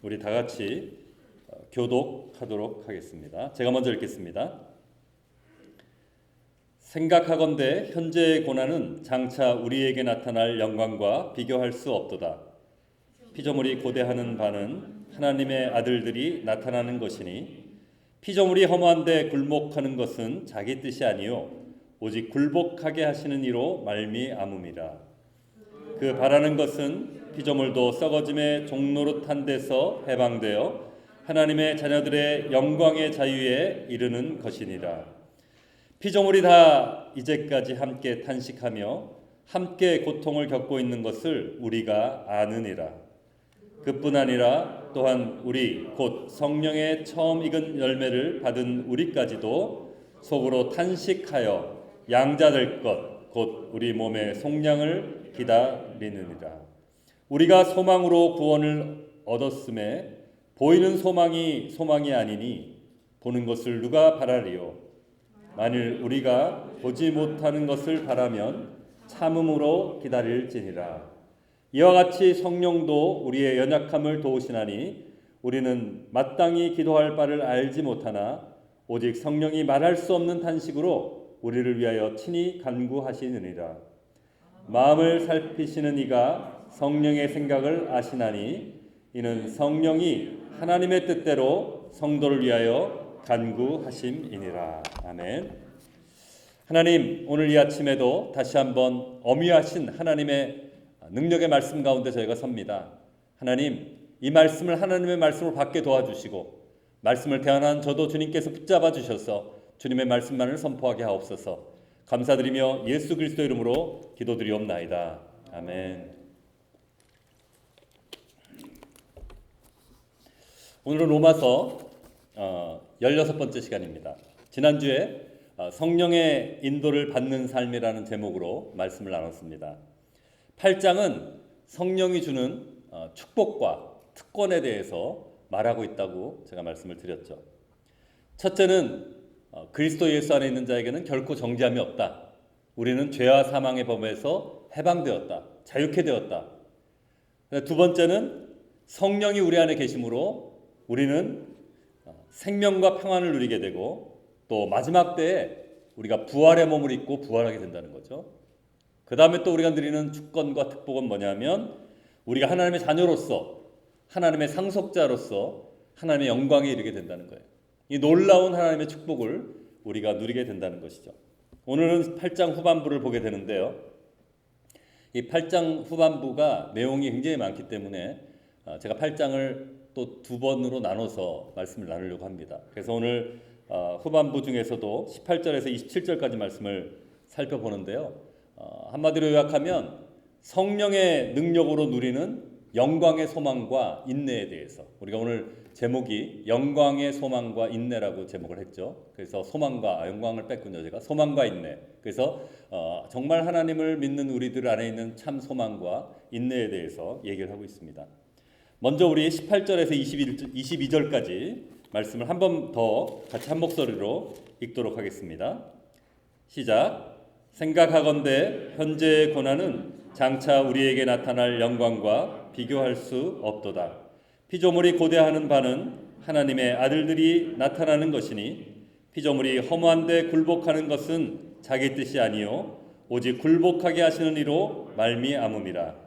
우리 다 같이 교독하도록 하겠습니다. 제가 먼저 읽겠습니다. 생각하건대 현재의 고난은 장차 우리에게 나타날 영광과 비교할 수 없도다. 피조물이 고대하는 바는 하나님의 아들들이 나타나는 것이니 피조물이 허무한데 굴복하는 것은 자기 뜻이 아니요 오직 굴복하게 하시는 이로 말미암음이라. 그 바라는 것은 피조물도 썩어짐의 종노릇한 데서 해방되어 하나님의 자녀들의 영광의 자유에 이르는 것이니라. 피조물이 다 이제까지 함께 탄식하며 함께 고통을 겪고 있는 것을 우리가 아느니라. 그뿐 아니라 또한 우리 곧 성령의 처음 익은 열매를 받은 우리까지도 속으로 탄식하여 양자될 것 곧 우리 몸의 속량을 기다리느니라. 우리가 소망으로 구원을 얻었음에 보이는 소망이 소망이 아니니 보는 것을 누가 바라리요. 만일 우리가 보지 못하는 것을 바라면 참음으로 기다릴지니라. 이와 같이 성령도 우리의 연약함을 도우시나니 우리는 마땅히 기도할 바를 알지 못하나 오직 성령이 말할 수 없는 탄식으로 우리를 위하여 친히 간구하시느니라. 마음을 살피시는 이가 성령의 생각을 아시나니 이는 성령이 하나님의 뜻대로 성도를 위하여 간구하심이니라. 아멘. 하나님, 오늘 이 아침에도 다시 한번 어미하신 하나님의 능력의 말씀 가운데 저희가 섭니다. 하나님, 이 말씀을 하나님의 말씀으로 받게 도와주시고 말씀을 대하는 저도 주님께서 붙잡아 주셔서 주님의 말씀만을 선포하게 하옵소서. 감사드리며 예수 그리스도 이름으로 기도드리옵나이다. 아멘. 오늘은 로마서 16번째 시간입니다. 지난주에 성령의 인도를 받는 삶이라는 제목으로 말씀을 나눴습니다. 8장은 성령이 주는 축복과 특권에 대해서 말하고 있다고 제가 말씀을 드렸죠. 첫째는 그리스도 예수 안에 있는 자에게는 결코 정죄함이 없다. 우리는 죄와 사망의 법에서 해방되었다. 자유케 되었다. 두 번째는 성령이 우리 안에 계심으로 우리는 생명과 평안을 누리게 되고 또 마지막 때에 우리가 부활의 몸을 입고 부활하게 된다는 거죠. 그 다음에 또 우리가 누리는 축권과 특복은 뭐냐면 우리가 하나님의 자녀로서 하나님의 상속자로서 하나님의 영광에 이르게 된다는 거예요. 이 놀라운 하나님의 축복을 우리가 누리게 된다는 것이죠. 오늘은 8장 후반부를 보게 되는데요. 이 8장 후반부가 내용이 굉장히 많기 때문에 제가 8장을 또 두 번으로 나눠서 말씀을 나누려고 합니다. 그래서 오늘 후반부 중에서도 18절에서 27절까지 말씀을 살펴보는데요. 한마디로 요약하면 성령의 능력으로 누리는 영광의 소망과 인내에 대해서, 우리가 오늘 제목이 영광의 소망과 인내라고 제목을 했죠. 그래서 소망과 영광을 뺐군요. 제가 소망과 인내. 그래서 정말 하나님을 믿는 우리들 안에 있는 참 소망과 인내에 대해서 얘기를 하고 있습니다. 먼저 우리 18절에서 22절까지 말씀을 한 번 더 같이 한 목소리로 읽도록 하겠습니다. 시작. 생각하건대 현재의 고난은 장차 우리에게 나타날 영광과 비교할 수 없도다. 피조물이 고대하는 바는 하나님의 아들들이 나타나는 것이니 피조물이 허무한데 굴복하는 것은 자기 뜻이 아니요 오직 굴복하게 하시는 이로 말미암음이라.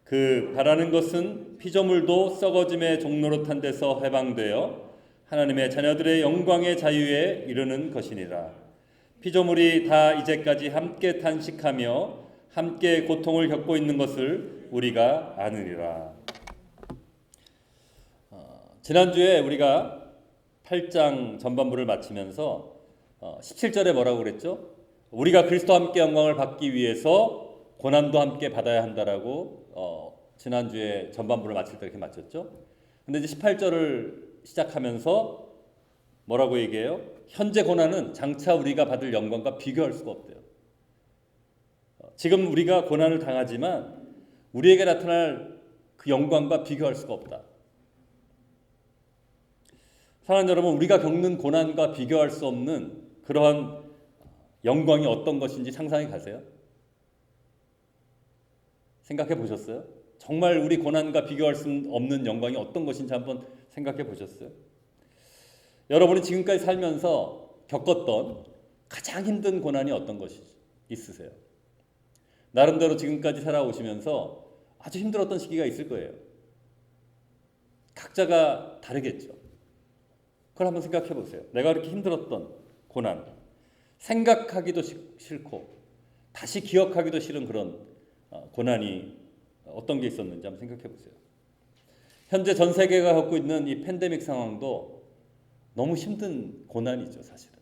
그 바라는 것은 피조물도 썩어짐의 종노릇한 데서 해방되어 하나님의 자녀들의 영광의 자유에 이르는 것이니라. 피조물이 다 이제까지 함께 탄식하며 함께 고통을 겪고 있는 것을 우리가 아느니라. 지난주에 우리가 8장 전반부를 마치면서 17절에 뭐라고 그랬죠? 우리가 그리스도와 함께 영광을 받기 위해서 고난도 함께 받아야 한다라고 지난주에 전반부를 마칠 때 이렇게 마쳤죠. 근데 이제 18절을 시작하면서 뭐라고 얘기해요? 현재 고난은 장차 우리가 받을 영광과 비교할 수가 없대요. 지금 우리가 고난을 당하지만 우리에게 나타날 그 영광과 비교할 수가 없다. 사랑하는 여러분, 우리가 겪는 고난과 비교할 수 없는 그러한 영광이 어떤 것인지 상상해 가세요? 생각해 보셨어요? 정말 우리 고난과 비교할 수 없는 영광이 어떤 것인지 한번 생각해 보셨어요? 여러분이 지금까지 살면서 겪었던 가장 힘든 고난이 어떤 것이 있으세요? 나름대로 지금까지 살아오시면서 아주 힘들었던 시기가 있을 거예요. 각자가 다르겠죠. 그걸 한번 생각해 보세요. 내가 그렇게 힘들었던 고난, 생각하기도 싫고 다시 기억하기도 싫은 그런 고난이 어떤 게 있었는지 한번 생각해 보세요. 현재 전 세계가 겪고 있는 이 팬데믹 상황도 너무 힘든 고난이죠, 사실은.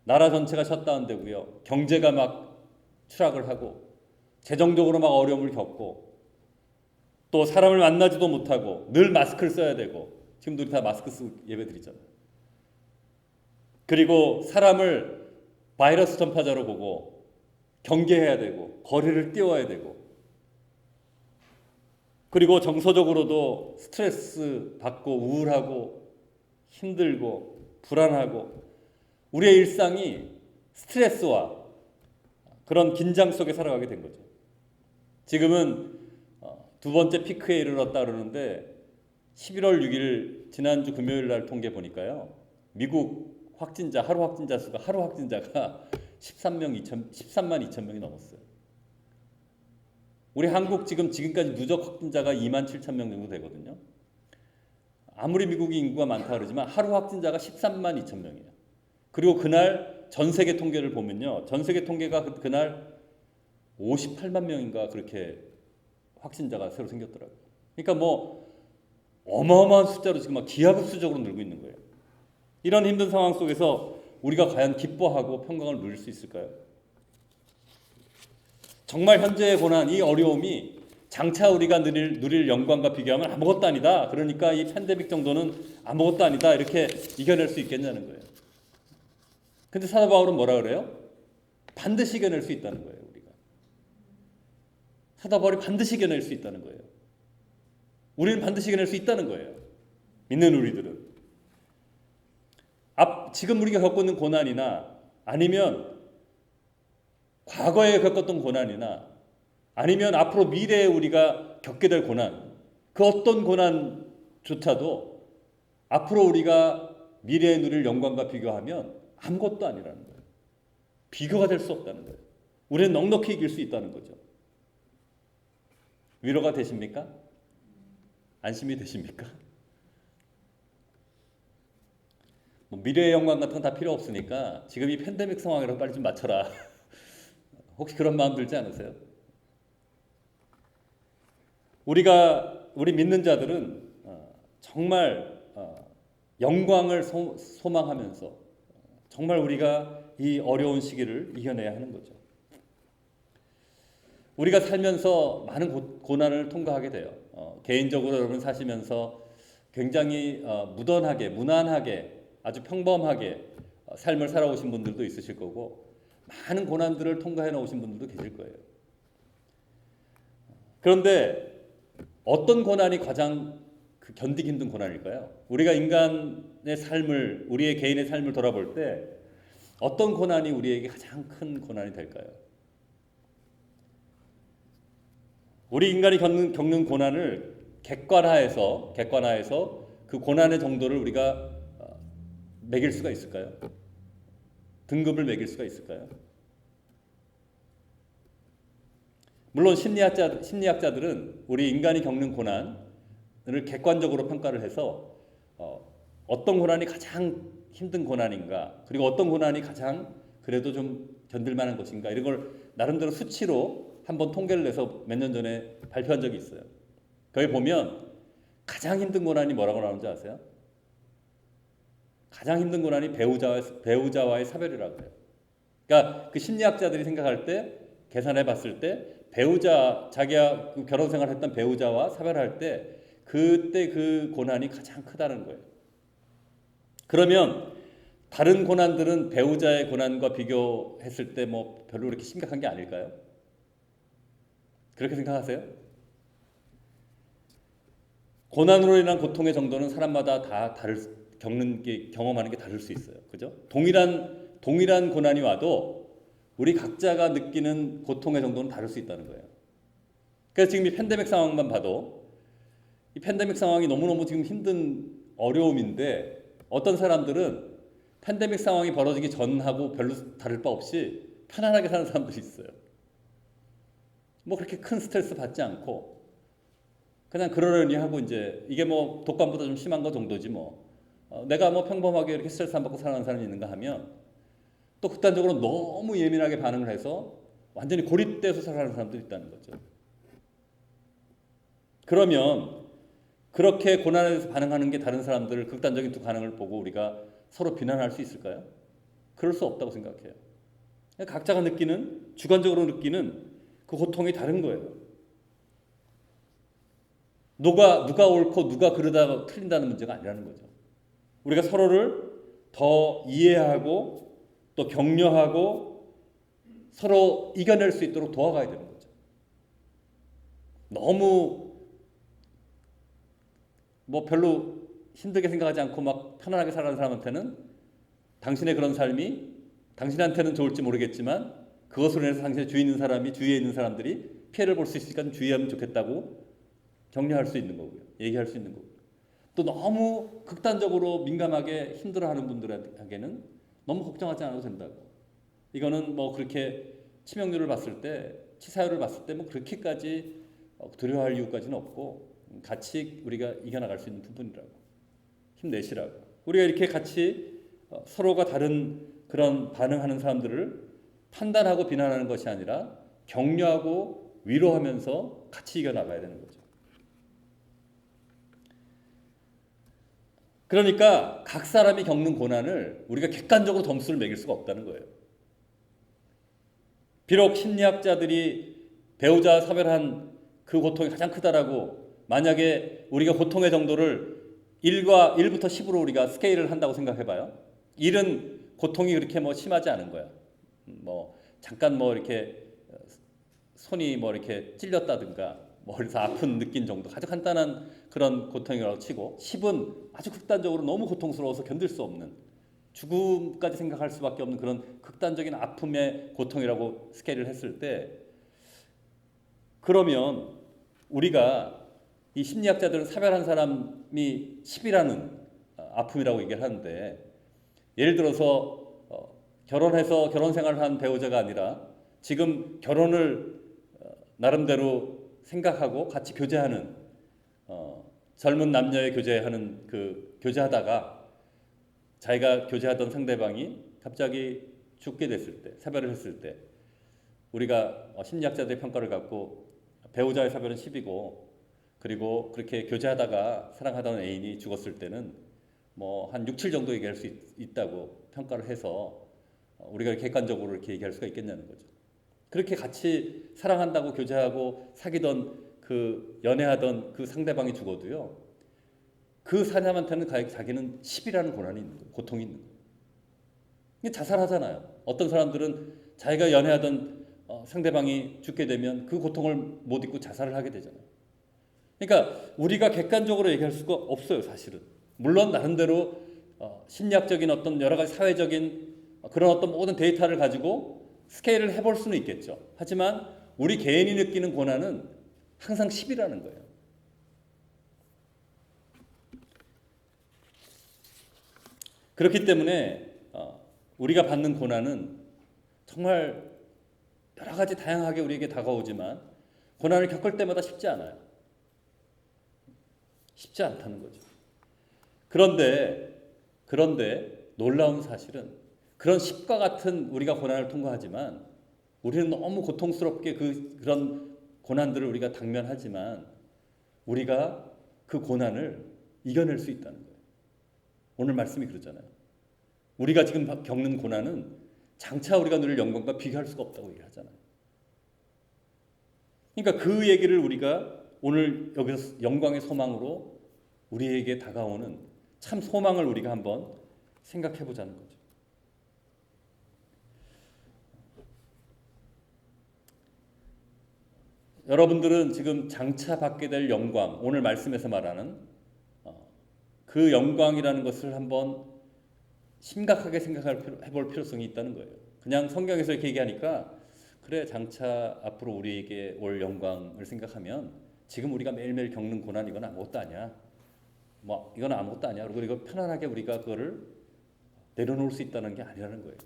나라 전체가 셧다운되고요. 경제가 막 추락을 하고 재정적으로 막 어려움을 겪고 또 사람을 만나지도 못하고 늘 마스크를 써야 되고 지금도 우리 다 마스크 쓰고 예배 드리잖아요. 그리고 사람을 바이러스 전파자로 보고 경계해야 되고 거리를 띄워야 되고 그리고 정서적으로도 스트레스 받고 우울하고 힘들고 불안하고 우리의 일상이 스트레스와 그런 긴장 속에 살아가게 된 거죠. 지금은 두 번째 피크에 이르렀다 그러는데 11월 6일 지난주 금요일 날 통계 보니까요. 미국 확진자 하루 확진자 수가 13만 2천 명이 넘었어요. 우리 한국 지금까지 누적 확진자가 2만 7천 명 정도 되거든요. 아무리 미국이 인구가 많다 그러지만 하루 확진자가 13만 2천 명이에요. 그리고 그날 전 세계 통계를 보면요. 전 세계 통계가 그날 58만 명인가 그렇게 확진자가 새로 생겼더라고요. 그러니까 뭐 어마어마한 숫자로 지금 막 기하급수적으로 늘고 있는 거예요. 이런 힘든 상황 속에서 우리가 과연 기뻐하고 평강을 누릴 수 있을까요? 정말 현재의 고난, 이 어려움이 장차 우리가 누릴 영광과 비교하면 아무것도 아니다. 그러니까 이 팬데믹 정도는 아무것도 아니다. 이렇게 이겨낼 수 있겠냐는 거예요. 근데 사도 바울은 뭐라 그래요? 반드시 이겨낼 수 있다는 거예요. 우리가. 사도 바울이 반드시 이겨낼 수 있다는 거예요. 우리는 반드시 이겨낼 수 있다는 거예요. 믿는 우리들은. 지금 우리가 겪고 있는 고난이나 아니면 과거에 겪었던 고난이나 아니면 앞으로 미래에 우리가 겪게 될 고난, 그 어떤 고난조차도 앞으로 우리가 미래에 누릴 영광과 비교하면 아무것도 아니라는 거예요. 비교가 될 수 없다는 거예요. 우리는 넉넉히 이길 수 있다는 거죠. 위로가 되십니까? 안심이 되십니까? 미래의 영광 같은 건 다 필요 없으니까 지금 이 팬데믹 상황이라도 빨리 좀 맞춰라. 혹시 그런 마음 들지 않으세요? 우리 믿는 자들은 정말 영광을 소망하면서 정말 우리가 이 어려운 시기를 이겨내야 하는 거죠. 우리가 살면서 많은 고난을 통과하게 돼요. 개인적으로 여러분 사시면서 굉장히 무난하게 아주 평범하게 삶을 살아오신 분들도 있으실 거고 많은 고난들을 통과해 놓으신 분들도 계실 거예요. 그런데 어떤 고난이 가장 견디기 힘든 고난일까요? 우리가 인간의 삶을, 우리의 개인의 삶을 돌아볼 때 어떤 고난이 우리에게 가장 큰 고난이 될까요? 우리 인간이 겪는 고난을 객관화해서 그 고난의 정도를 우리가 매길 수가 있을까요? 등급을 매길 수가 있을까요? 물론 심리학자들은 우리 인간이 겪는 고난을 객관적으로 평가를 해서 어떤 고난이 가장 힘든 고난인가, 그리고 어떤 고난이 가장 그래도 좀 견딜 만한 것인가, 이런 걸 나름대로 수치로 한번 통계를 내서 몇 년 전에 발표한 적이 있어요. 거기 보면 가장 힘든 고난이 뭐라고 나오는지 아세요? 가장 힘든 고난이 배우자와의 사별이라고 해요. 그러니까 그 심리학자들이 생각할 때, 계산해 봤을 때 자기가 그 결혼 생활했던 배우자와 사별할 때 그때 그 고난이 가장 크다는 거예요. 그러면 다른 고난들은 배우자의 고난과 비교했을 때 뭐 별로 그렇게 심각한 게 아닐까요? 그렇게 생각하세요? 고난으로 인한 고통의 정도는 사람마다 다 경험하는 게 다를 수 있어요. 그죠? 동일한 고난이 와도 우리 각자가 느끼는 고통의 정도는 다를 수 있다는 거예요. 그래서 지금 이 팬데믹 상황만 봐도 이 팬데믹 상황이 너무너무 지금 힘든 어려움인데 어떤 사람들은 팬데믹 상황이 벌어지기 전하고 별로 다를 바 없이 편안하게 사는 사람들이 있어요. 뭐 그렇게 큰 스트레스 받지 않고 그냥 그러려니 하고 이제 이게 뭐 독감보다 좀 심한 거 정도지 뭐 내가 뭐 평범하게 이렇게 스트레스 안 받고 살아가는 사람이 있는가 하면 또 극단적으로 너무 예민하게 반응을 해서 완전히 고립돼서 살아가는 사람도 있다는 거죠. 그러면 그렇게 고난에 대해서 반응하는 게 다른 사람들 극단적인 두 반응을 보고 우리가 서로 비난할 수 있을까요? 그럴 수 없다고 생각해요. 각자가 느끼는 주관적으로 느끼는 그 고통이 다른 거예요. 누가 옳고 누가 그러다 틀린다는 문제가 아니라는 거죠. 우리가 서로를 더 이해하고 또 격려하고 서로 이겨낼 수 있도록 도와가야 되는 거죠. 너무 뭐 별로 힘들게 생각하지 않고 막 편안하게 살아가는 사람한테는 당신의 그런 삶이 당신한테는 좋을지 모르겠지만 그것으로 인해서 당신의 주위에 있는 사람들이 피해를 볼 수 있으니까 좀 주의하면 좋겠다고 격려할 수 있는 거고요. 얘기할 수 있는 거고요. 또 너무 극단적으로 민감하게 힘들어하는 분들에게는 너무 걱정하지 않아도 된다고. 이거는 뭐 그렇게 치명률을 봤을 때, 치사율을 봤을 때 뭐 그렇게까지 두려워할 이유까지는 없고 같이 우리가 이겨나갈 수 있는 부분이라고. 힘내시라고. 우리가 이렇게 같이 서로가 다른 그런 반응하는 사람들을 판단하고 비난하는 것이 아니라 격려하고 위로하면서 같이 이겨나가야 되는 거죠. 그러니까 각 사람이 겪는 고난을 우리가 객관적으로 점수를 매길 수가 없다는 거예요. 비록 심리학자들이 배우자 사별한 그 고통이 가장 크다라고 만약에 우리가 고통의 정도를 1부터 10으로 우리가 스케일을 한다고 생각해봐요. 1은 고통이 그렇게 뭐 심하지 않은 거야. 뭐 잠깐 뭐 이렇게 손이 뭐 이렇게 찔렸다든가 머리에서 아픈 느낀 정도 아주 간단한 그런 고통이라고 치고 10은 아주 극단적으로 너무 고통스러워서 견딜 수 없는 죽음까지 생각할 수밖에 없는 그런 극단적인 아픔의 고통이라고 스케일을 했을 때 그러면 우리가 이 심리학자들은 사별한 사람이 10이라는 아픔이라고 얘기를 하는데 예를 들어서 결혼해서 결혼 생활을 한 배우자가 아니라 지금 결혼을 나름대로 생각하고 같이 교제하는 젊은 남녀의 교제하는 그 교제하다가 자기가 교제하던 상대방이 갑자기 죽게 됐을 때 사별을 했을 때 우리가 심리학자들의 평가를 갖고 배우자의 사별은 10이고 그리고 그렇게 교제하다가 사랑하던 애인이 죽었을 때는 뭐 한 6, 7 정도 얘기할 수 있다고 평가를 해서 우리가 객관적으로 이렇게 얘기할 수가 있겠냐는 거죠. 그렇게 같이 사랑한다고 교제하고 사귀던 그 연애하던 그 상대방이 죽어도요. 그 사람한테는 자기는 10이라는 고난이 있는 거예요. 고통이 있는 거예요. 자살하잖아요. 어떤 사람들은 자기가 연애하던 상대방이 죽게 되면 그 고통을 못 잊고 자살을 하게 되잖아요. 그러니까 우리가 객관적으로 얘기할 수가 없어요, 사실은. 물론 나름대로 심리학적인 어떤 여러 가지 사회적인 그런 어떤 모든 데이터를 가지고 스케일을 해볼 수는 있겠죠. 하지만 우리 개인이 느끼는 고난은 항상 10이라는 거예요. 그렇기 때문에 우리가 받는 고난은 정말 여러 가지 다양하게 우리에게 다가오지만 고난을 겪을 때마다 쉽지 않아요. 쉽지 않다는 거죠. 그런데 놀라운 사실은 그런 십과 같은 우리가 고난을 통과하지만 우리는 너무 고통스럽게 그런 고난들을 우리가 당면하지만 우리가 그 고난을 이겨낼 수 있다는 거예요. 오늘 말씀이 그러잖아요. 우리가 지금 겪는 고난은 장차 우리가 누릴 영광과 비교할 수가 없다고 얘기하잖아요. 그러니까 그 얘기를 우리가 오늘 여기서 영광의 소망으로 우리에게 다가오는 참 소망을 우리가 한번 생각해 보자는 거죠. 여러분들은 지금 장차 받게 될 영광, 오늘 말씀에서 말하는 그 영광이라는 것을 한번 심각하게 생각해 볼 필요성이 있다는 거예요. 그냥 성경에서 이렇게 얘기하니까 그래, 장차 앞으로 우리에게 올 영광을 생각하면 지금 우리가 매일매일 겪는 고난 이건 아무것도 아니야. 뭐 이건 아무것도 아니야. 그리고 이거 편안하게 우리가 그거를 내려놓을 수 있다는 게 아니라는 거예요.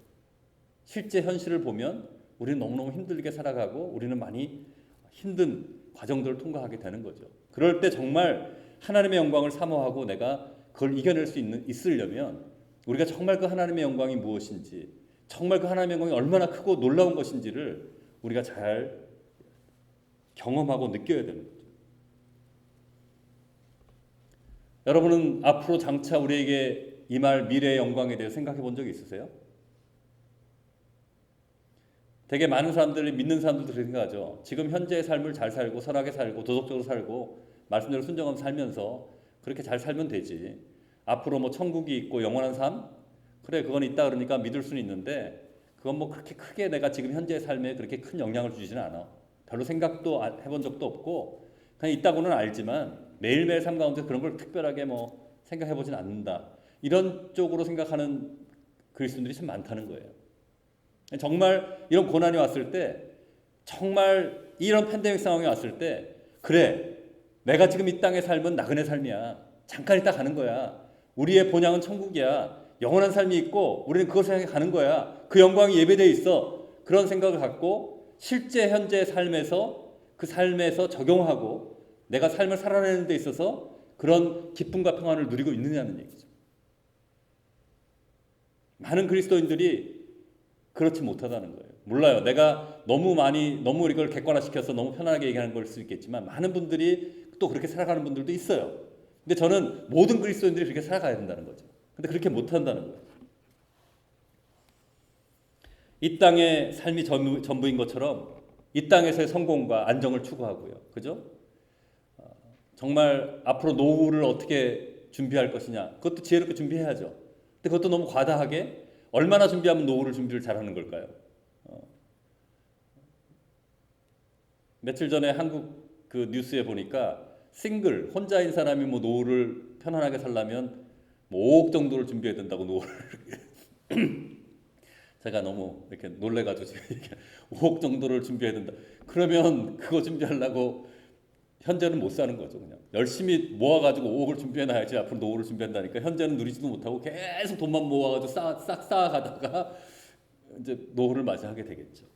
실제 현실을 보면 우리는 너무너무 힘들게 살아가고 우리는 많이 힘든 과정들을 통과하게 되는 거죠. 그럴 때 정말 하나님의 영광을 사모하고 내가 그걸 이겨낼 수 있으려면 우리가 정말 그 하나님의 영광이 무엇인지, 정말 그 하나님의 영광이 얼마나 크고 놀라운 것인지를 우리가 잘 경험하고 느껴야 되는 거죠. 여러분은 앞으로 장차 우리에게 임할 미래의 영광에 대해 생각해 본 적이 있으세요? 되게 많은 사람들이, 믿는 사람들도 그렇게 생각하죠. 지금 현재의 삶을 잘 살고 선하게 살고 도덕적으로 살고 말씀대로 순종하면서 살면서 그렇게 잘 살면 되지. 앞으로 뭐 천국이 있고 영원한 삶? 그래, 그건 있다 그러니까 믿을 수는 있는데 그건 뭐 그렇게 크게 내가 지금 현재의 삶에 그렇게 큰 영향을 주지는 않아. 별로 생각도 해본 적도 없고 그냥 있다고는 알지만 매일매일 삶 가운데 그런 걸 특별하게 뭐 생각해보진 않는다. 이런 쪽으로 생각하는 그리스도인들이 참 많다는 거예요. 정말 이런 고난이 왔을 때, 정말 이런 팬데믹 상황이 왔을 때, 그래, 내가 지금 이 땅의 삶은 나그네 삶이야. 잠깐 있다 가는 거야. 우리의 본향은 천국이야. 영원한 삶이 있고 우리는 그것을 향해 가는 거야. 그 영광이 예배되어 있어. 그런 생각을 갖고 실제 현재의 삶에서 그 삶에서 적용하고 내가 삶을 살아내는 데 있어서 그런 기쁨과 평안을 누리고 있느냐는 얘기죠. 많은 그리스도인들이 그렇지 못하다는 거예요. 몰라요. 내가 너무 이걸 객관화시켜서 너무 편안하게 얘기하는 걸 수 있겠지만 많은 분들이 또 그렇게 살아가는 분들도 있어요. 근데 저는 모든 그리스도인들이 그렇게 살아가야 된다는 거죠. 근데 그렇게 못한다는 거예요. 이 땅의 삶이 전부인 것처럼 이 땅에서의 성공과 안정을 추구하고요. 그죠? 정말 앞으로 노후를 어떻게 준비할 것이냐. 그것도 지혜롭게 준비해야죠. 근데 그것도 너무 과다하게 얼마나 준비하면 노후를 준비를 잘하는 걸까요? 며칠 전에 한국 그 뉴스에 보니까 싱글 혼자인 사람이 뭐 노후를 편안하게 살려면 뭐 5억 정도를 준비해야 된다고 노후를 제가 너무 이렇게 놀래가지고 5억 정도를 준비해야 된다. 그러면 그거 준비하려고 현재는 못 사는 거죠. 그냥 열심히 모아가지고 5억을 준비해놔야지 앞으로 노후를 준비한다니까 현재는 누리지도 못하고 계속 돈만 모아가지고 싹 쌓아가다가 이제 노후를 맞이하게 되겠죠.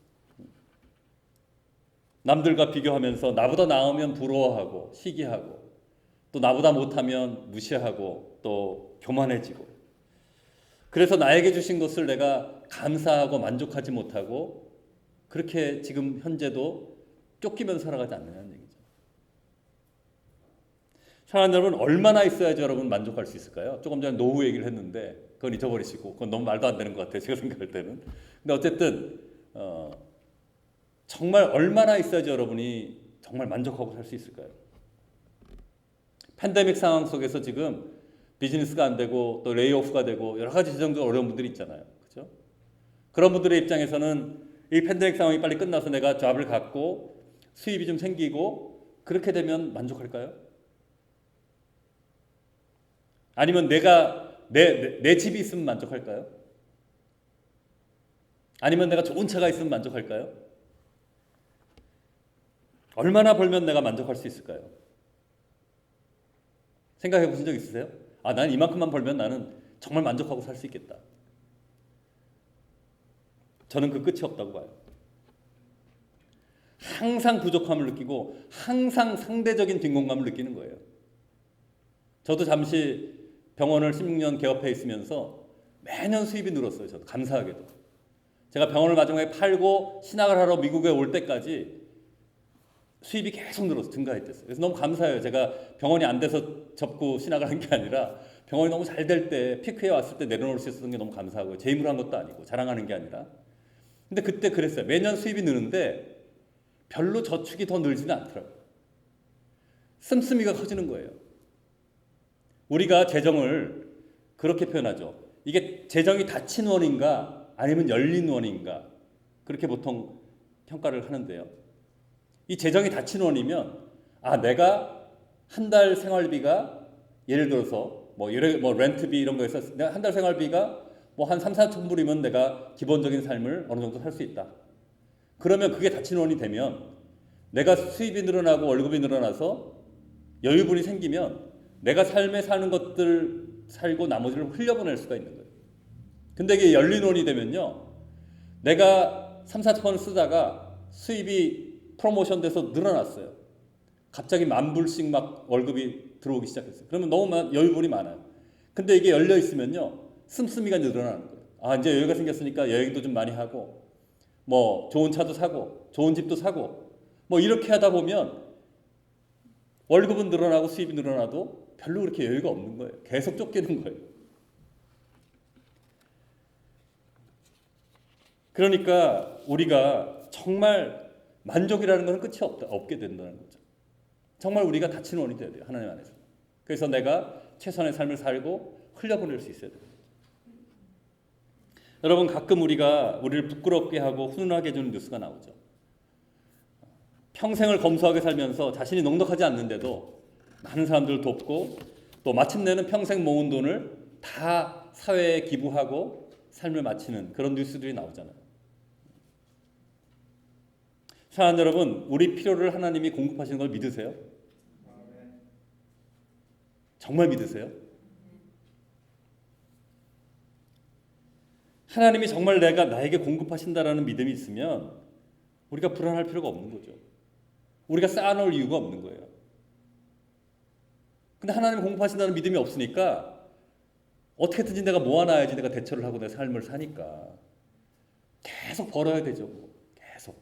남들과 비교하면서 나보다 나으면 부러워하고 시기하고 또 나보다 못하면 무시하고 또 교만해지고 그래서 나에게 주신 것을 내가 감사하고 만족하지 못하고 그렇게 지금 현재도 쫓기면서 살아가지 않느냐는 얘기죠. 사랑하는 여러분, 얼마나 있어야지 여러분 만족할 수 있을까요? 조금 전에 노후 얘기를 했는데 그건 잊어버리시고 그건 너무 말도 안 되는 것 같아요. 제가 생각할 때는. 근데 어쨌든 정말 얼마나 있어야지 여러분이 정말 만족하고 살 수 있을까요? 팬데믹 상황 속에서 지금 비즈니스가 안 되고 또 레이오프가 되고 여러 가지 재정적으로 어려운 분들이 있잖아요. 그렇죠? 그런 분들의 입장에서는 이 팬데믹 상황이 빨리 끝나서 내가 잡을 갖고 수입이 좀 생기고 그렇게 되면 만족할까요? 아니면 내가 내 집이 있으면 만족할까요? 아니면 내가 좋은 차가 있으면 만족할까요? 얼마나 벌면 내가 만족할 수 있을까요? 생각해 보신 적 있으세요? 아, 난 이만큼만 벌면 나는 정말 만족하고 살 수 있겠다. 저는 그 끝이 없다고 봐요. 항상 부족함을 느끼고 항상 상대적인 빈곤감을 느끼는 거예요. 저도 잠시 병원을 16년 개업해 있으면서 매년 수입이 늘었어요. 저도 감사하게도. 제가 병원을 마지막에 팔고 신학을 하러 미국에 올 때까지 수입이 계속 늘어서 증가했댔어요. 그래서 너무 감사해요. 제가 병원이 안 돼서 접고 신학을 한 게 아니라 병원이 너무 잘 될 때 피크에 왔을 때 내려놓을 수 있었던 게 너무 감사하고요. 제 힘으로 한 것도 아니고 자랑하는 게 아니라. 근데 그때 그랬어요. 매년 수입이 느는데 별로 저축이 더 늘지는 않더라고요. 씀씀이가 커지는 거예요. 우리가 재정을 그렇게 표현하죠. 이게 재정이 닫힌 원인가 아니면 열린 원인가 그렇게 보통 평가를 하는데요. 이 재정이 닫힌 원이면 내가 한 달 생활비가 예를 들어서 뭐 렌트비 이런 거에서 내가 한 달 생활비가 뭐 한 3, 4천 불이면 내가 기본적인 삶을 어느 정도 살 수 있다. 그러면 그게 닫힌 원이 되면 내가 수입이 늘어나고 월급이 늘어나서 여유분이 생기면 내가 삶에 사는 것들 살고 나머지를 흘려보낼 수가 있는 거예요. 근데 이게 열린 원이 되면요, 내가 3, 4천 원 쓰다가 수입이 프로모션 돼서 늘어났어요. 갑자기 10,000불씩 막 월급이 들어오기 시작했어요. 그러면 너무 여유분이 많아요. 근데 이게 열려 있으면요, 씀씀이가 늘어나는 거예요. 아, 이제 여유가 생겼으니까 여행도 좀 많이 하고, 뭐 좋은 차도 사고, 좋은 집도 사고, 뭐 이렇게 하다 보면 월급은 늘어나고 수입이 늘어나도 별로 그렇게 여유가 없는 거예요. 계속 쫓기는 거예요. 그러니까 우리가 정말 만족이라는 것은 끝이 없게 된다는 거죠. 정말 우리가 닫힌 원이 돼야 돼요, 하나님 안에서. 그래서 내가 최선의 삶을 살고 흘려보낼 수 있어야 돼요. 여러분, 가끔 우리를 부끄럽게 하고 훈훈하게 해주는 뉴스가 나오죠. 평생을 검소하게 살면서 자신이 넉넉하지 않는데도 많은 사람들을 돕고 또 마침내는 평생 모은 돈을 다 사회에 기부하고 삶을 마치는 그런 뉴스들이 나오잖아요. 사랑하는 여러분, 우리 필요를 하나님이 공급하시는 걸 믿으세요? 정말 믿으세요? 하나님이 정말 나에게 공급하신다라는 믿음이 있으면 우리가 불안할 필요가 없는 거죠. 우리가 쌓아놓을 이유가 없는 거예요. 근데 하나님이 공급하신다는 믿음이 없으니까 어떻게든지 내가 모아놔야지 내가 대처를 하고 내 삶을 사니까 계속 벌어야 되죠. 계속.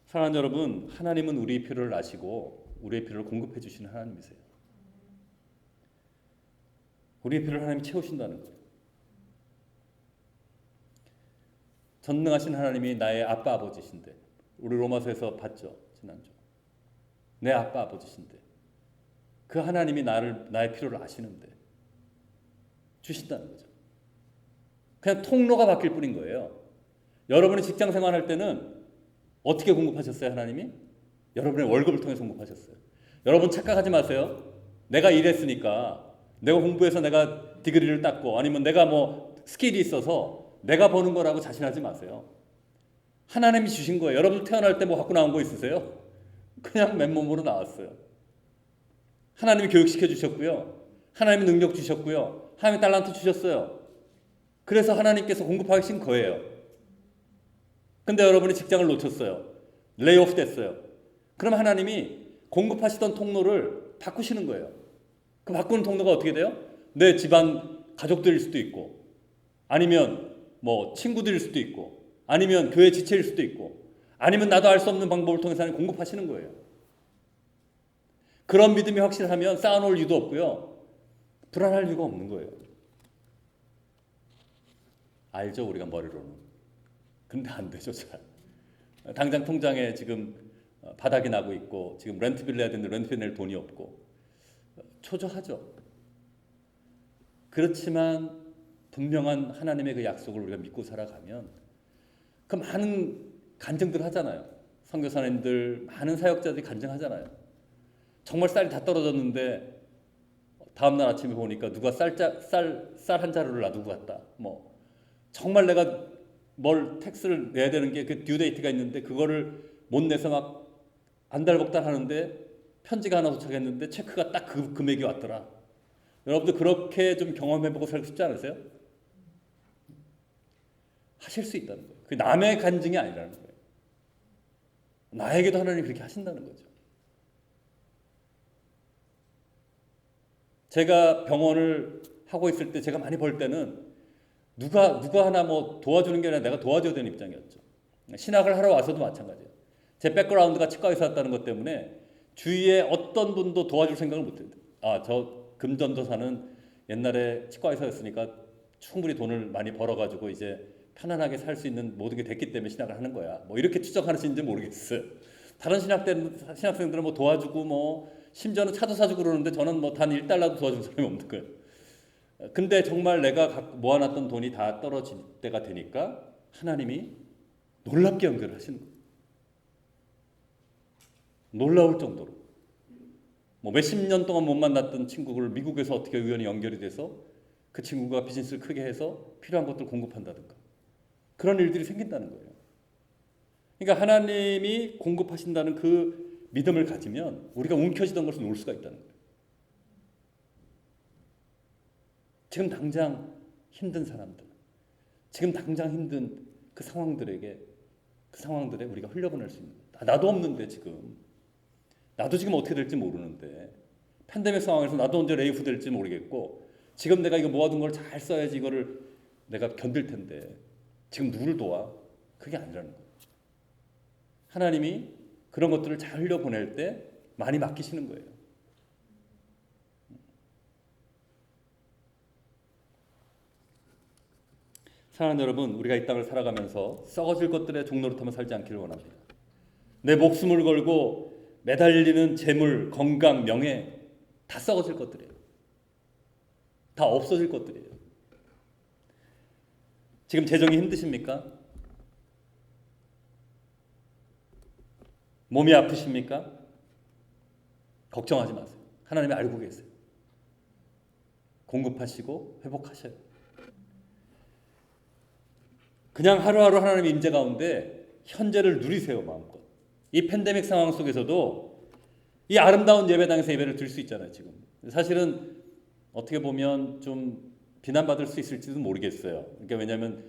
사랑하는 여러분, 하나님은 우리의 필요를 아시고 우리의 필요를 공급해 주시는 하나님이세요. 우리의 필요를 하나님이 채우신다는 거예요. 전능하신 하나님이 나의 아빠 아버지신데, 우리 로마서에서 봤죠, 지난주. 내 아빠 아버지신데 그 하나님이 나의 필요를 아시는데 주신다는 거죠. 그냥 통로가 바뀔 뿐인 거예요. 여러분이 직장 생활할 때는 어떻게 공급하셨어요, 하나님이? 여러분의 월급을 통해서 공급하셨어요. 여러분 착각하지 마세요. 내가 일했으니까, 내가 공부해서 내가 디그리를 땄고, 아니면 내가 뭐 스킬이 있어서 내가 버는 거라고 자신하지 마세요. 하나님이 주신 거예요. 여러분 태어날 때 뭐 갖고 나온 거 있으세요? 그냥 맨몸으로 나왔어요. 하나님이 교육시켜 주셨고요. 하나님이 능력 주셨고요. 하나님이 달란트 주셨어요. 그래서 하나님께서 공급하신 거예요. 근데 여러분이 직장을 놓쳤어요. 레이오프 됐어요. 그럼 하나님이 공급하시던 통로를 바꾸시는 거예요. 그 바꾸는 통로가 어떻게 돼요? 내 집안 가족들일 수도 있고, 아니면 뭐 친구들일 수도 있고, 아니면 교회 지체일 수도 있고, 아니면 나도 알 수 없는 방법을 통해서 하나님 공급하시는 거예요. 그런 믿음이 확실하면 쌓아놓을 이유도 없고요, 불안할 이유가 없는 거예요. 알죠, 우리가 머리로는. 근데 안 되죠, 잘. 당장 통장에 지금 바닥이 나고 있고, 지금 렌트비를 내야 되는데 렌트비 낼 돈이 없고, 초조하죠. 그렇지만 분명한 하나님의 그 약속을 우리가 믿고 살아가면 그 많은 간증들 하잖아요. 선교사님들, 많은 사역자들이 간증하잖아요. 정말 쌀이 다 떨어졌는데 다음날 아침에 보니까 누가 쌀 한 자루를 놔두고 갔다. 뭐 정말 내가 뭘 텍스를 내야 되는 게 그 듀데이트가 있는데 그거를 못 내서 막 안달복달 하는데 편지가 하나 도착했는데 체크가 딱 그 금액이 왔더라. 여러분들 그렇게 좀 경험해보고 살고 싶지 않으세요? 하실 수 있다는 거예요. 그 남의 간증이 아니라는 거예요. 나에게도 하나님이 그렇게 하신다는 거죠. 제가 병원을 하고 있을 때, 제가 많이 벌 때는 누가 하나 뭐 도와주는 게 아니라 내가 도와줘야 되는 입장이었죠. 신학을 하러 와서도 마찬가지예요. 제 백그라운드가 치과 의사였다는 것 때문에 주위에 어떤 분도 도와줄 생각을 못해요. 아, 저 금전도사는 옛날에 치과 의사였으니까 충분히 돈을 많이 벌어가지고 이제 편안하게 살 수 있는 모든 게 됐기 때문에 신학을 하는 거야. 뭐 이렇게 추정하시는지 모르겠어요. 다른 신학생들은 뭐 도와주고 뭐 심지어는 차도 사주고 그러는데 저는 뭐 단 1달러도 도와준 사람이 없는 거예요. 근데 정말 내가 모아놨던 돈이 다 떨어질 때가 되니까 하나님이 놀랍게 연결을 하시는 거예요. 놀라울 정도로. 뭐 몇십 년 동안 못 만났던 친구를 미국에서 어떻게 우연히 연결이 돼서 그 친구가 비즈니스를 크게 해서 필요한 것들 공급한다든가 그런 일들이 생긴다는 거예요. 그러니까 하나님이 공급하신다는 그 믿음을 가지면 우리가 움켜쥐던 것을 놓을 수가 있다는 거예요. 지금 당장 힘든 사람들, 지금 당장 힘든 그 상황들에 우리가 흘려보낼 수 있는 거예요. 나도 없는데 나도 지금 어떻게 될지 모르는데 팬데믹 상황에서 나도 언제 레이프 될지 모르겠고 지금 내가 이거 모아둔 걸 잘 써야지 이거를 내가 견딜 텐데 지금 누구를 도와? 그게 아니라는 거예요. 하나님이 그런 것들을 잘 흘려보낼 때 많이 맡기시는 거예요. 사랑하는 여러분, 우리가 이 땅을 살아가면서 썩어질 것들의 종노릇하며 살지 않기를 원합니다. 내 목숨을 걸고 매달리는 재물, 건강, 명예 다 썩어질 것들이에요. 다 없어질 것들이에요. 지금 재정이 힘드십니까? 몸이 아프십니까? 걱정하지 마세요. 하나님이 알고 계세요. 공급하시고 회복하셔요. 그냥 하루하루 하나님의 임재 가운데 현재를 누리세요, 마음껏. 이 팬데믹 상황 속에서도 이 아름다운 예배당에서 예배를 드릴 수 있잖아요, 지금. 사실은 어떻게 보면 좀 비난받을 수 있을지도 모르겠어요. 그러니까 왜냐하면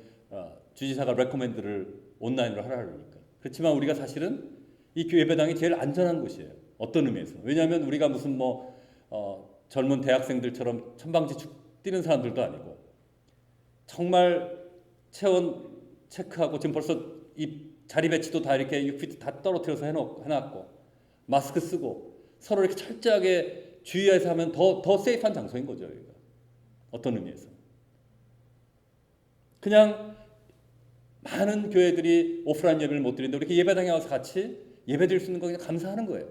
주지사가 레코멘드를 온라인으로 하라 그러니까. 그렇지만 우리가 사실은 이 예배당이 제일 안전한 곳이에요. 어떤 의미에서. 왜냐하면 우리가 무슨 젊은 대학생들처럼 천방지축 뛰는 사람들도 아니고 정말 체온 체크하고 지금 벌써 이 자리 배치도 다 이렇게 6피트 다 떨어뜨려서 해놨고 마스크 쓰고 서로 이렇게 철저하게 주의해서 하면 더 세이프한 장소인 거죠. 여기가. 어떤 의미에서. 그냥 많은 교회들이 오프라인 예배를 못 드리는데 이렇게 예배당에 와서 같이 예배 드릴 수 있는 거 그냥 감사하는 거예요.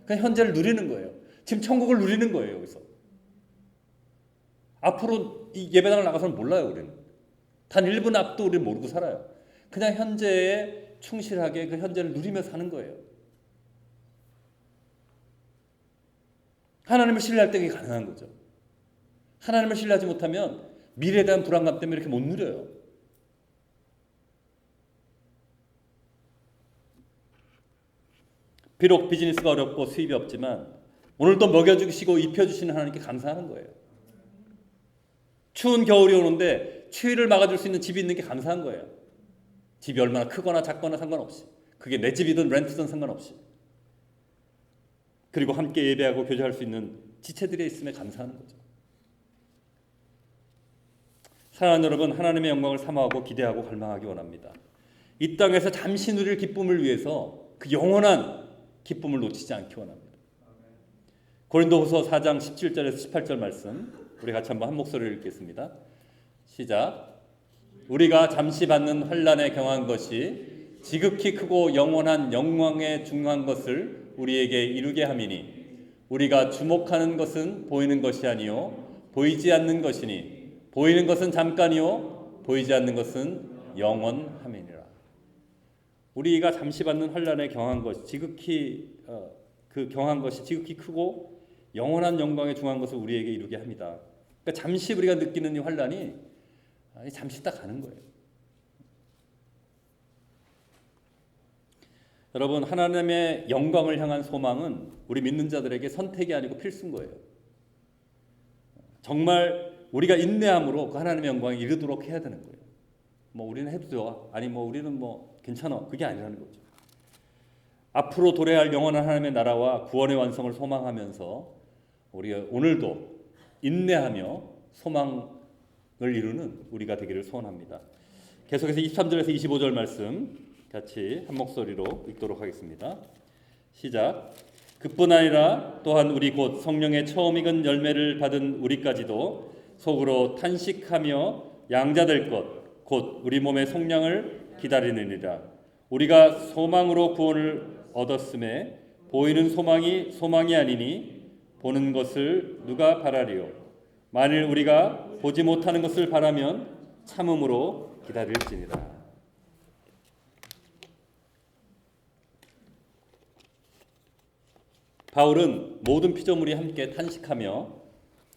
그냥 현재를 누리는 거예요. 지금 천국을 누리는 거예요. 여기서. 앞으로 이 예배당을 나가서는 몰라요. 우리는. 단 1분 앞도 우리는 모르고 살아요. 그냥 현재에 충실하게 그 현재를 누리며 사는 거예요. 하나님을 신뢰할 때 그게 가능한 거죠. 하나님을 신뢰하지 못하면 미래에 대한 불안감 때문에 이렇게 못 누려요. 비록 비즈니스가 어렵고 수입이 없지만 오늘도 먹여주시고 입혀주시는 하나님께 감사하는 거예요. 추운 겨울이 오는데 추위를 막아줄 수 있는 집이 있는 게 감사한 거예요. 집이 얼마나 크거나 작거나 상관없이. 그게 내 집이든 렌트든 상관없이. 그리고 함께 예배하고 교제할 수 있는 지체들이 있음에 감사하는 거죠. 사랑하는 여러분, 하나님의 영광을 사모하고 기대하고 갈망하기 원합니다. 이 땅에서 잠시 누릴 기쁨을 위해서 그 영원한 기쁨을 놓치지 않기 원합니다. 고린도후서 4장 17절에서 18절 말씀 우리 같이 한번 한 목소리를 읽겠습니다. 시작. 우리가 잠시 받는 환난에 경한 것이 지극히 크고 영원한 영광에 중한 것을 우리에게 이루게 함이니 우리가 주목하는 것은 보이는 것이 아니요 보이지 않는 것이니 보이는 것은 잠깐이요 보이지 않는 것은 영원함이니라. 우리가 잠시 받는 환난에 경한 것이 그 경한 것이 지극히 크고 영원한 영광에 중한 것을 우리에게 이루게 합니다. 그러니까 잠시 우리가 느끼는 이 환난이 잠시 딱 가는 거예요. 여러분, 하나님의 영광을 향한 소망은 우리 믿는 자들에게 선택이 아니고 필수인 거예요. 정말 우리가 인내함으로 그 하나님의 영광에 이르도록 해야 되는 거예요. 우리는 해도 좋아. 아니 우리는 괜찮아. 그게 아니라는 거죠. 앞으로 도래할 영원한 하나님의 나라와 구원의 완성을 소망하면서 우리가 오늘도 인내하며 소망을 이루는 우리가 되기를 소원합니다. 계속해서 23절에서 25절 말씀 같이 한 목소리로 읽도록 하겠습니다. 시작. 그뿐 아니라 또한 우리 곧 성령의 처음 익은 열매를 받은 우리까지도 속으로 탄식하며 양자될 것 곧 우리 몸의 속량을 기다리느니라. 우리가 소망으로 구원을 얻었음에 보이는 소망이 소망이 아니니 보는 것을 누가 바라리요. 만일 우리가 보지 못하는 것을 바라면 참음으로 기다릴지니라. 바울은 모든 피조물이 함께 탄식하며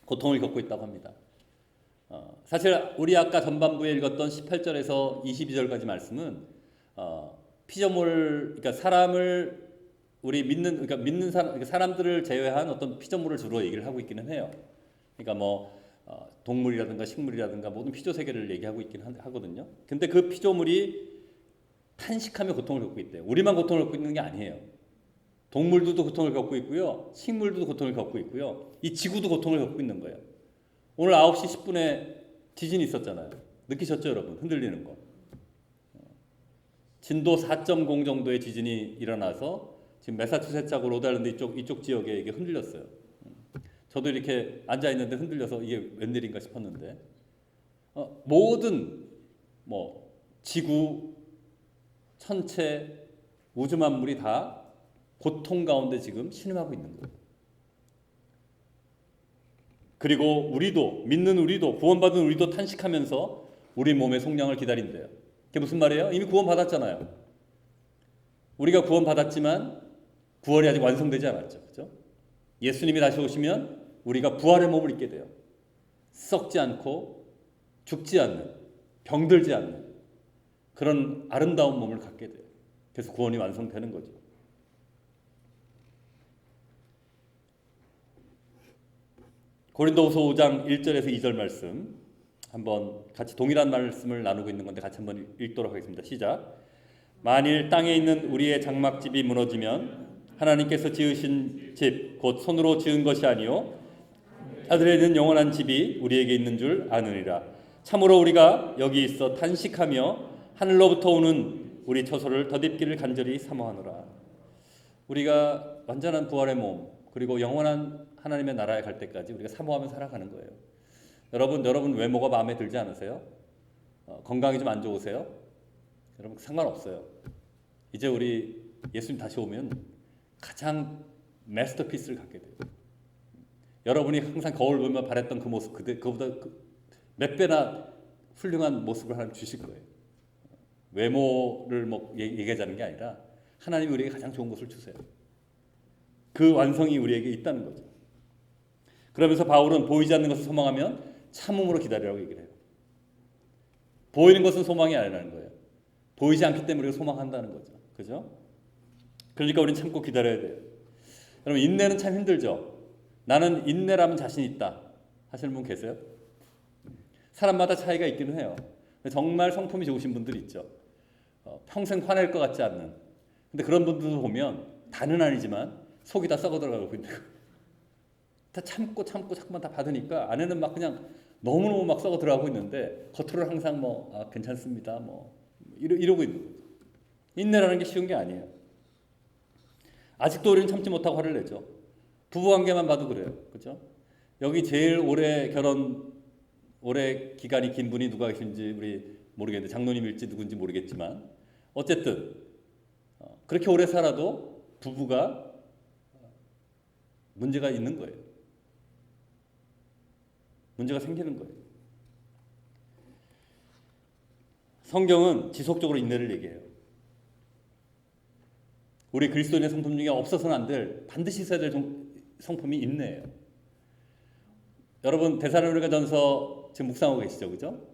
고통을 겪고 있다고 합니다. 사실 우리 아까 전반부에 읽었던 18절에서 22절까지 말씀은 피조물, 그러니까 사람을 우리 믿는 사람, 그러니까 사람들을 제외한 어떤 피조물을 주로 얘기를 하고 있기는 해요. 그러니까 뭐 동물이라든가 식물이라든가 모든 피조 세계를 얘기하고 있긴 하거든요. 근데 그 피조물이 탄식하며 고통을 겪고 있대요. 우리만 고통을 겪고 있는 게 아니에요. 동물들도 고통을 겪고 있고요. 식물들도 고통을 겪고 있고요. 이 지구도 고통을 겪고 있는 거예요. 오늘 9시 10분에 지진이 있었잖아요. 느끼셨죠, 여러분? 흔들리는 거. 진도 4.0 정도의 지진이 일어나서 지금 매사추세츠하고 로드아일랜드 이쪽 지역에 이게 흔들렸어요. 저도 이렇게 앉아 있는데 흔들려서 이게 웬일인가 싶었는데 모든 뭐 지구, 천체, 우주 만물이 다 고통 가운데 지금 신음하고 있는 거예요. 그리고 우리도 믿는 우리도 구원받은 우리도 탄식하면서 우리 몸의 속량을 기다린대요. 그게 무슨 말이에요? 이미 구원받았잖아요. 우리가 구원받았지만 구원이 아직 완성되지 않았죠. 그죠? 예수님이 다시 오시면 우리가 부활의 몸을 입게 돼요. 썩지 않고 죽지 않는, 병들지 않는 그런 아름다운 몸을 갖게 돼요. 그래서 구원이 완성되는 거죠. 고린도후서 5장 1절에서 2절 말씀 한번 같이 동일한 말씀을 나누고 있는 건데 같이 한번 읽도록 하겠습니다. 시작. 만일 땅에 있는 우리의 장막집이 무너지면 하나님께서 지으신 집 곧 손으로 지은 것이 아니요 하늘에 있는 영원한 집이 우리에게 있는 줄 아느니라. 참으로 우리가 여기 있어 탄식하며 하늘로부터 오는 우리 처소를 덧입기를 간절히 사모하노라. 우리가 완전한 부활의 몸 그리고 영원한 하나님의 나라에 갈 때까지 우리가 사모하며 살아가는 거예요. 여러분 외모가 마음에 들지 않으세요? 건강이 좀 안 좋으세요? 여러분 상관없어요. 이제 우리 예수님 다시 오면 가장 마스터피스를 갖게 돼요. 여러분이 항상 거울 보면 바랬던 그 모습 그보다 몇 배나 훌륭한 모습을 하나님 주실 거예요. 외모를 뭐 얘기하자는 게 아니라 하나님이 우리에게 가장 좋은 것을 주세요. 그 완성이 우리에게 있다는 거죠. 그러면서 바울은 보이지 않는 것을 소망하면 참음으로 기다리라고 얘기를 해요. 보이는 것은 소망이 아니라는 거예요. 보이지 않기 때문에 우리가 소망한다는 거죠. 그죠? 그러니까 우리는 참고 기다려야 돼요. 여러분 인내는 참 힘들죠. 나는 인내라면 자신 있다 하시는 분 계세요? 사람마다 차이가 있기는 해요. 정말 성품이 좋으신 분들이 있죠. 평생 화낼 것 같지 않는. 근데 그런 분들도 보면 다는 아니지만 속이 다 썩어 들어가고 있는 거예요. 다 참고만 다 받으니까 안에는 막 그냥 너무너무 막 썩어 들어가고 있는데 겉으로는 항상 괜찮습니다 이러고 있는 거죠. 인내라는 게 쉬운 게 아니에요. 아직도 우리는 참지 못하고 화를 내죠. 부부관계만 봐도 그래요. 그렇죠? 여기 제일 오래 기간이 긴 분이 누가 계신지 우리 모르겠는데 장로님일지 누군지 모르겠지만 어쨌든 그렇게 오래 살아도 부부가 문제가 있는 거예요. 문제가 생기는 거예요. 성경은 지속적으로 인내를 얘기해요. 우리 그리스도인의 성품 중에 없어서는 안 될 반드시 있어야 될 성품이 인내예요. 여러분 데살로니가전서 지금 묵상하고 계시죠, 그죠?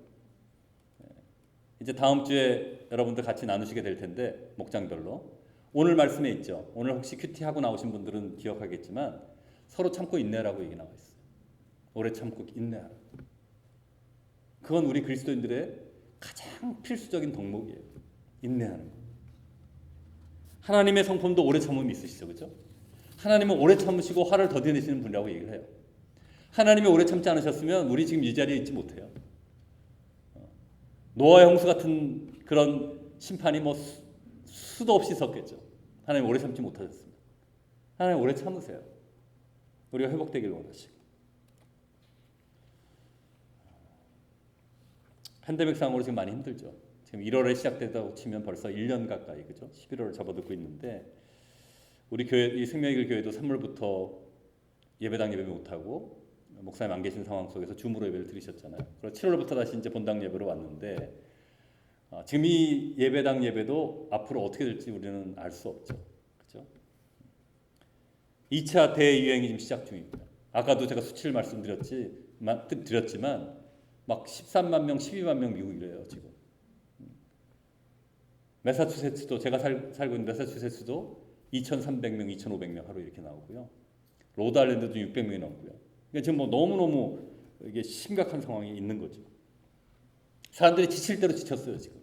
이제 다음 주에 여러분들 같이 나누시게 될 텐데 목장별로 오늘 말씀에 있죠. 오늘 혹시 큐티 하고 나오신 분들은 기억하겠지만 서로 참고 인내라고 얘기 나와 있어요. 오래 참고 인내하라. 그건 우리 그리스도인들의 가장 필수적인 덕목이에요. 인내하는 거. 하나님의 성품도 오래 참음이 있으시죠, 그죠? 하나님은 오래 참으시고 화를 더뎌내시는 분이라고 얘기를 해요. 하나님이 오래 참지 않으셨으면 우리 지금 이 자리에 있지 못해요. 노아의 홍수 같은 그런 심판이 수도 없이 섰겠죠. 하나님 오래 참지 못하셨습니다. 하나님 오래 참으세요. 우리가 회복되기를 원하시고. 팬데믹 상으로 지금 많이 힘들죠. 지금 1월에 시작됐다고 치면 벌써 1년 가까이 그죠? 11월을 접어들고 있는데 우리 교회 이 생명의길 교회도 3월부터 예배당 예배 못 하고 목사님 안 계신 상황 속에서 줌으로 예배를 드리셨잖아요. 그리고 7월부터 다시 이제 본당 예배로 왔는데 지금 이 예배당 예배도 앞으로 어떻게 될지 우리는 알 수 없죠. 그렇죠? 2차 대유행이 지금 시작 중입니다. 아까도 제가 수치를 말씀드렸지만 막 13만 명, 12만 명 미국 이래요 지금. 매사추세츠도 제가 살고 있는 매사추세츠도 2,300명, 2,500명 하루 이렇게 나오고요. 로드아일랜드도 600명이 넘고요. 그러니까 지금 뭐 너무너무 이게 심각한 상황이 있는 거죠. 사람들이 지칠 대로 지쳤어요 지금.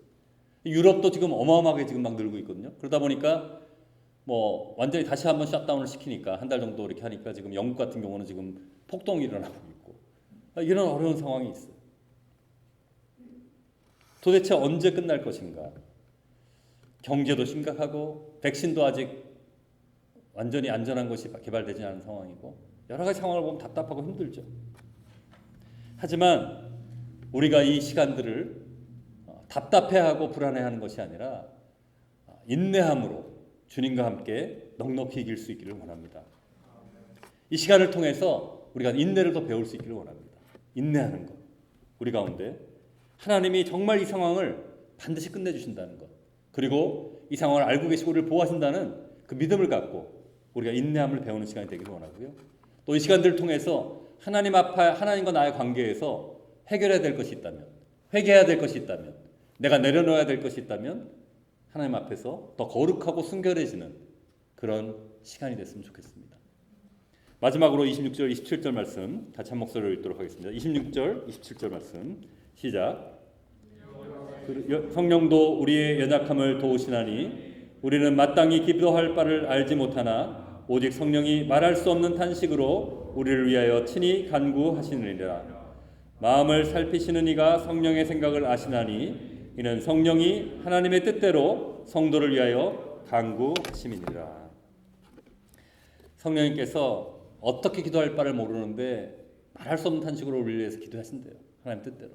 유럽도 지금 어마어마하게 지금 막 늘고 있거든요. 그러다 보니까 뭐 완전히 다시 한번 셧다운을 시키니까 한 달 정도 이렇게 하니까 지금 영국 같은 경우는 지금 폭동이 일어나고 있고 이런 어려운 상황이 있어요. 도대체 언제 끝날 것인가? 경제도 심각하고 백신도 아직 완전히 안전한 것이 개발되지 않은 상황이고 여러 가지 상황을 보면 답답하고 힘들죠. 하지만 우리가 이 시간들을 답답해하고 불안해하는 것이 아니라 인내함으로 주님과 함께 넉넉히 이길 수 있기를 원합니다. 이 시간을 통해서 우리가 인내를 더 배울 수 있기를 원합니다. 인내하는 것. 우리 가운데 하나님이 정말 이 상황을 반드시 끝내주신다는 것. 그리고 이 상황을 알고 계시고 우리를 보호하신다는 그 믿음을 갖고 우리가 인내함을 배우는 시간이 되기를 원하고요. 또 이 시간들을 통해서 하나님 앞에 하나님과 나의 관계에서 해결해야 될 것이 있다면, 회개해야 될 것이 있다면, 내가 내려놓아야 될 것이 있다면 하나님 앞에서 더 거룩하고 순결해지는 그런 시간이 됐으면 좋겠습니다. 마지막으로 26절, 27절 말씀 같이 한 목소리로 읽도록 하겠습니다. 26절, 27절 말씀 시작. 성령도 우리의 연약함을 도우시나니 우리는 마땅히 기도할 바를 알지 못하나 오직 성령이 말할 수 없는 탄식으로 우리를 위하여 친히 간구하시느니라. 마음을 살피시는 이가 성령의 생각을 아시나니 이는 성령이 하나님의 뜻대로 성도를 위하여 간구하심이니라. 성령님께서 어떻게 기도할 바를 모르는데 말할 수 없는 탄식으로 우리를 위해서 기도하신대요. 하나님 뜻대로.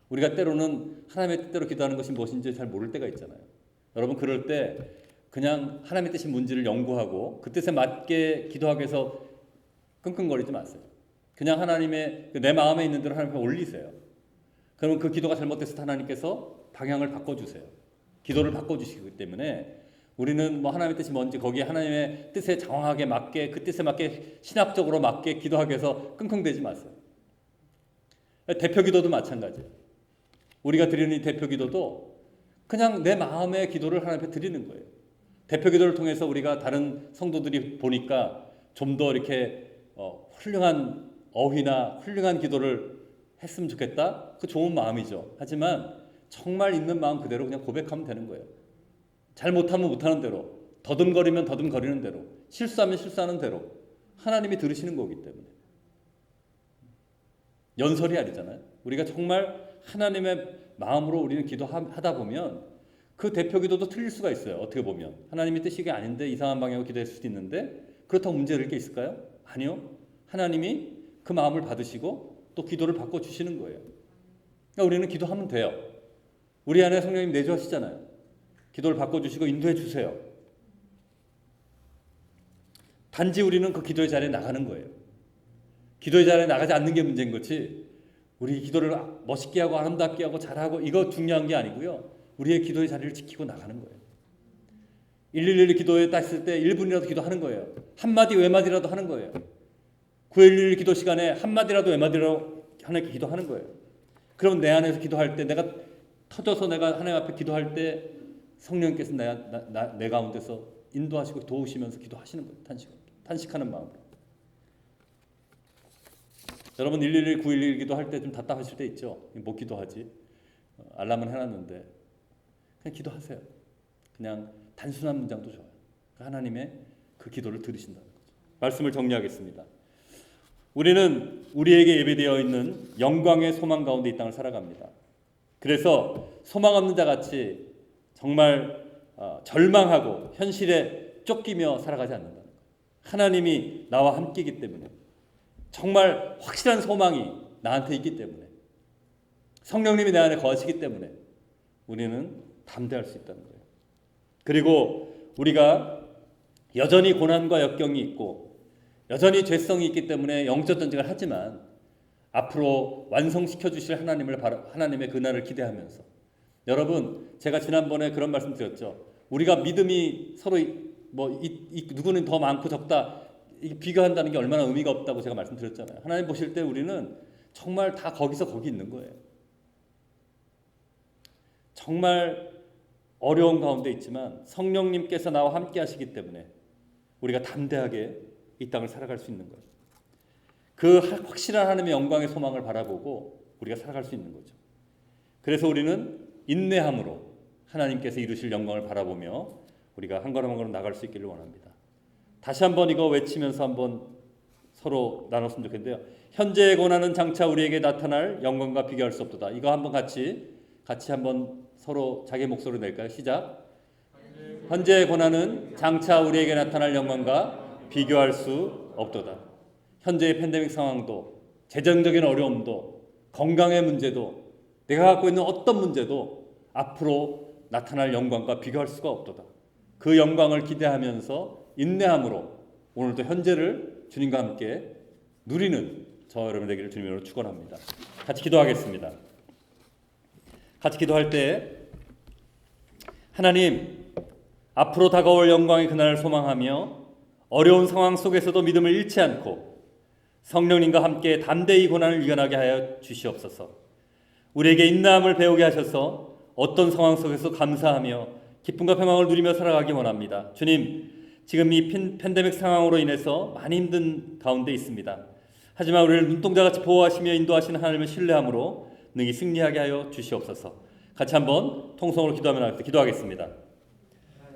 우리가 때로는 하나님의 뜻대로 기도하는 것이 무엇인지 잘 모를 때가 있잖아요. 여러분 그럴 때 그냥 하나님의 뜻이 뭔지를 연구하고 그 뜻에 맞게 기도하기 위해서 끙끙거리지 마세요. 그냥 하나님의 내 마음에 있는 대로 하나님 앞에 올리세요. 그러면 그 기도가 잘못돼서 하나님께서 방향을 바꿔주세요. 기도를 바꿔주시기 때문에 우리는 뭐 하나님의 뜻이 뭔지 거기에 하나님의 뜻에 정확하게 맞게 그 뜻에 맞게 신학적으로 맞게 기도하기 위해서 끙끙대지 마세요. 대표 기도도 마찬가지예요. 우리가 드리는 이 대표 기도도 그냥 내 마음의 기도를 하나님 앞에 드리는 거예요. 대표 기도를 통해서 우리가 다른 성도들이 보니까 좀 더 이렇게 훌륭한 어휘나 훌륭한 기도를 했으면 좋겠다. 그 좋은 마음이죠. 하지만 정말 있는 마음 그대로 그냥 고백하면 되는 거예요. 잘못하면 못하는 대로, 더듬거리면 더듬거리는 대로, 실수하면 실수하는 대로 하나님이 들으시는 거기 때문에. 연설이 아니잖아요. 우리가 정말 하나님의 마음으로 우리는 기도하다 보면 그 대표 기도도 틀릴 수가 있어요. 어떻게 보면 하나님의 뜻이 아닌데 이상한 방향으로 기도할 수도 있는데 그렇다고 문제될 게 있을까요? 아니요. 하나님이 그 마음을 받으시고 또 기도를 바꿔주시는 거예요. 그러니까 우리는 기도하면 돼요. 우리 안에 성령님 내주하시잖아요. 기도를 바꿔주시고 인도해 주세요. 단지 우리는 그 기도의 자리에 나가는 거예요. 기도의 자리에 나가지 않는 게 문제인 거지 우리 기도를 멋있게 하고 아름답게 하고 잘하고 이거 중요한 게 아니고요. 우리의 기도의 자리를 지키고 나가는 거예요. 111 기도에 딱 했을 때 1분이라도 기도하는 거예요. 한마디 외마디라도 하는 거예요. 911 기도 시간에 한마디라도 외마디라도 하나님께 기도하는 거예요. 그럼 내 안에서 기도할 때 내가 터져서 내가 하나님 앞에 기도할 때 성령께서 내 가운데서 인도하시고 도우시면서 기도하시는 거예요. 탄식하는 마음으로. 여러분 111, 911 기도할 때 좀 답답하실 때 있죠. 못 기도하지. 알람은 해놨는데 그냥 기도하세요. 그냥 단순한 문장도 좋아요. 하나님의 그 기도를 들으신다는 거죠. 말씀을 정리하겠습니다. 우리는 우리에게 예배되어 있는 영광의 소망 가운데 이 땅을 살아갑니다. 그래서 소망 없는 자같이 정말 절망하고 현실에 쫓기며 살아가지 않는다는 거예요. 하나님이 나와 함께이기 때문에 정말 확실한 소망이 나한테 있기 때문에 성령님이 내 안에 거하시기 때문에 우리는 담대할 수 있다는 거예요. 그리고 우리가 여전히 고난과 역경이 있고 여전히 죄성이 있기 때문에 영적 전쟁을 하지만 앞으로 완성시켜 주실 하나님의 그날을 기대하면서 여러분 제가 지난번에 그런 말씀 드렸죠. 우리가 믿음이 서로 누구는 더 많고 적다 비교한다는 게 얼마나 의미가 없다고 제가 말씀드렸잖아요. 하나님 보실 때 우리는 정말 다 거기서 거기 있는 거예요. 정말 어려운 가운데 있지만 성령님께서 나와 함께 하시기 때문에 우리가 담대하게 이 땅을 살아갈 수 있는 거예요. 그 확실한 하나님의 영광의 소망을 바라보고 우리가 살아갈 수 있는 거죠. 그래서 우리는 인내함으로 하나님께서 이루실 영광을 바라보며 우리가 한 걸음 한 걸음 나갈 수 있기를 원합니다. 다시 한번 이거 외치면서 한번 서로 나눴으면 좋겠는데요. 현재의 고난은 장차 우리에게 나타날 영광과 비교할 수 없도다. 이거 한번 같이 한번 서로 자기 목소리로 낼까요? 시작. 현재의 고난은 장차 우리에게 나타날 영광과 비교할 수 없도다. 현재의 팬데믹 상황도, 재정적인 어려움도, 건강의 문제도, 내가 갖고 있는 어떤 문제도 앞으로 나타날 영광과 비교할 수가 없도다. 그 영광을 기대하면서 인내함으로 오늘도 현재를 주님과 함께 누리는 저 여러분 되기를 주님으로 축원합니다. 같이 기도하겠습니다. 같이 기도할 때 하나님, 앞으로 다가올 영광의 그날을 소망하며 어려운 상황 속에서도 믿음을 잃지 않고 성령님과 함께 담대히 고난을 이겨나게 하여 주시옵소서. 우리에게 인내함을 배우게 하셔서 어떤 상황 속에서 감사하며 기쁨과 평강을 누리며 살아가기 원합니다. 주님, 지금 이 팬데믹 상황으로 인해서 많이 힘든 가운데 있습니다. 하지만 우리를 눈동자같이 보호하시며 인도하시는 하나님을 신뢰함으로 능히 승리하게 하여 주시옵소서. 같이 한번 통성으로 기도하겠습니다.